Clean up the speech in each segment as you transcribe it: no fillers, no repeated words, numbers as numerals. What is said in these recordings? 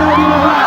बचाइदिनु होला।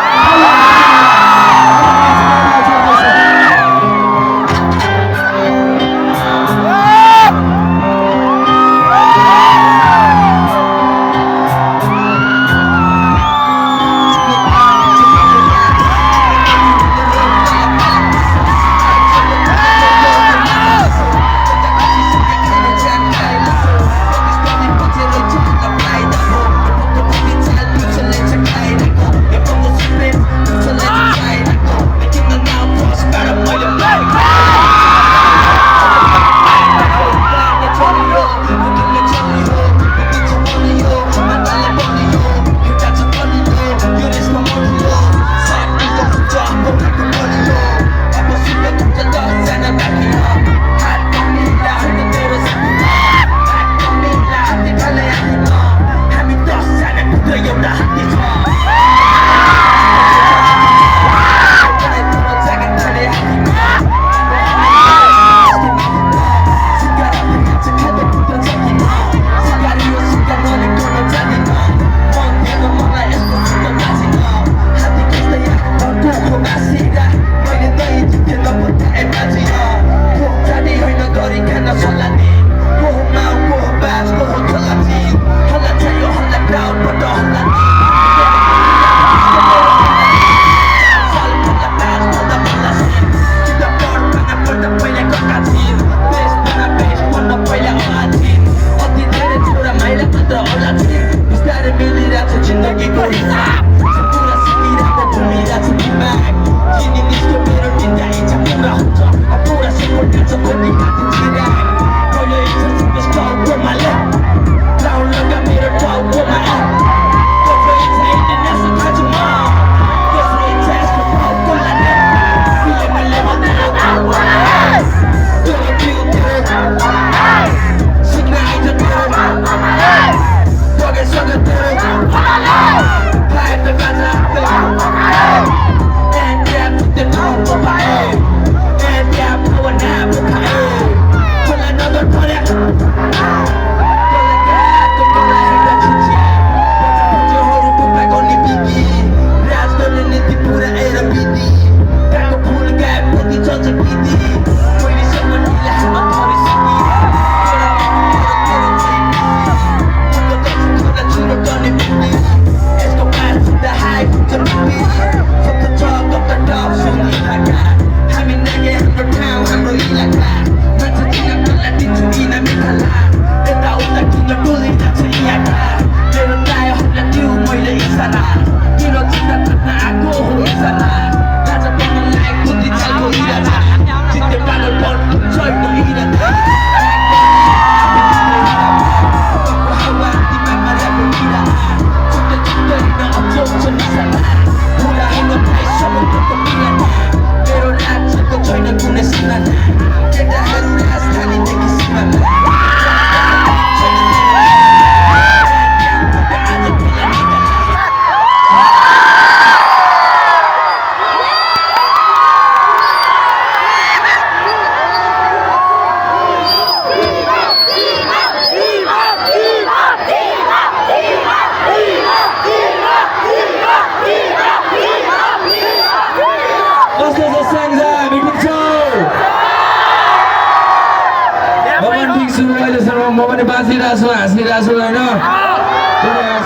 बाँचिरहेको छु हाँसिरहेको छु होइन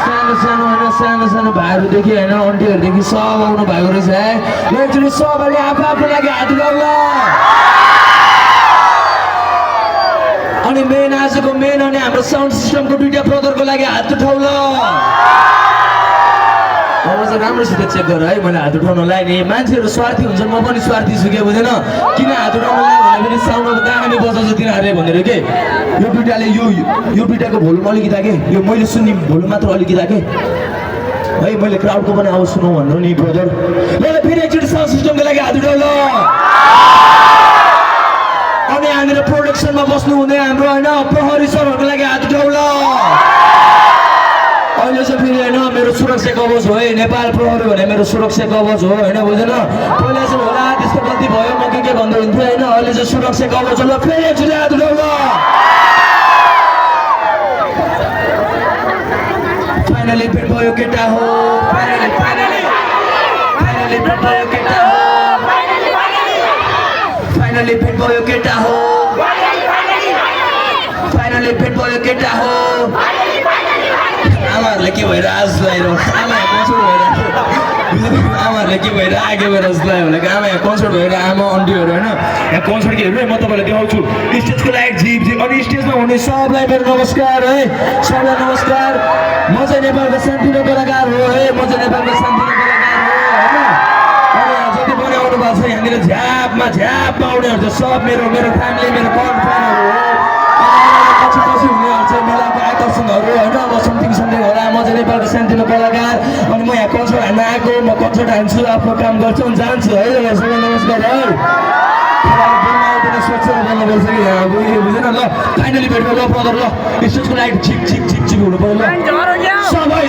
सानो सानो होइन सानो सानो भाइहरूदेखि होइन आन्टीहरूदेखि सब आउनु भएको रहेछ है ल एकचोटि सबैले आफू आफ्नो लागि हात उठाउनु अनि मेन आजको मेन अनि हाम्रो साउन्ड सिस्टमको दुईटा ब्रदरको लागि हात उठाउनु राम्रोसित चेक गर है मैले हात उठाउनलाई नि मान्छेहरू स्वार्थी हुन्छन् म पनि स्वार्थी छु के बुझेन किन हात उठाउनलाई भने पनि साउन्डको दामी बजाउँछ तिनीहरूले भनेर के यो दुईटाले यो दुईटाको भोल्युम अलिकति के यो मैले सुन्ने भोल्युम मात्र अलिकति के है मैले क्राउडको पनि आवाज सुनौ भन्नु नि ब्रदर ल फेरि एकचोटि साउन्ड सिस्टमको लागि हात उठाउ ल अनि हामीहरू प्रोडक्सनमा बस्नु हुँदै हाम्रो होइन प्रहरी सरहरूको लागि हात उठाउ ल अहिले चाहिँ फेरि होइन मेरो सुरक्षा कवच हो है नेपाल प्रहरी भने मेरो सुरक्षा कवच हो होइन बुझेन पहिला चाहिँ होला त्यस्तो गल्ती भयो म के भन्दै हुन्थ्यो होइन अहिले चाहिँ सुरक्षा कवच हो ल फेरि एकचोटि हात उठाउ ल फाइनली पेट भयो केटा हो फाइनली फाइनली भेट भयो केटा हो फाइनली भेट भयो केटा हो आमाहरूले के भएर आज लगाइरह आमा यहाँ कन्सर्ट भएर आमाहरूले के भएर आगे भएर जस्तो लाग्यो भने आमा यहाँ कन्सर्ट भएर आमा अन्टीहरू होइन यहाँ कन्सर्ट के हेर्नु है म तपाईँलाई देखाउँछु स्टेजको लागि झिप झिप अनि स्टेजमा हुने सबलाई मेरो नमस्कार है सबलाई नमस्कार म चाहिँ नेपालको शान्तिनो कलाकार हो है म चाहिँ नेपालको शान्तिनो कलाकार हो होइन अनि जति पनि आउनु भएको छ यहाँनिर झ्यापमा आउनेहरू चाहिँ सब मेरो फ्यामिली मेरो कन्फ्रेन्डहरू हो पछि हुनेहरू चाहिँ मेलाको आकर्षणहरू होइन अब समथिङ होला म चाहिँ नेपालको शान्तिनो कलाकार अनि म यहाँ कन्सर्ट हान्न आएको म कन्सर्ट हान्छु आफ्नो काम गर्छु अनि जान्छु है सबैलाई नमस्कार है सोचेर बोल्नुपर्छ कि बुझेन ल फाइनली भेट ल ब्रदर ल स्टेजको लाइट झिक हुनु पर्यो ल सबै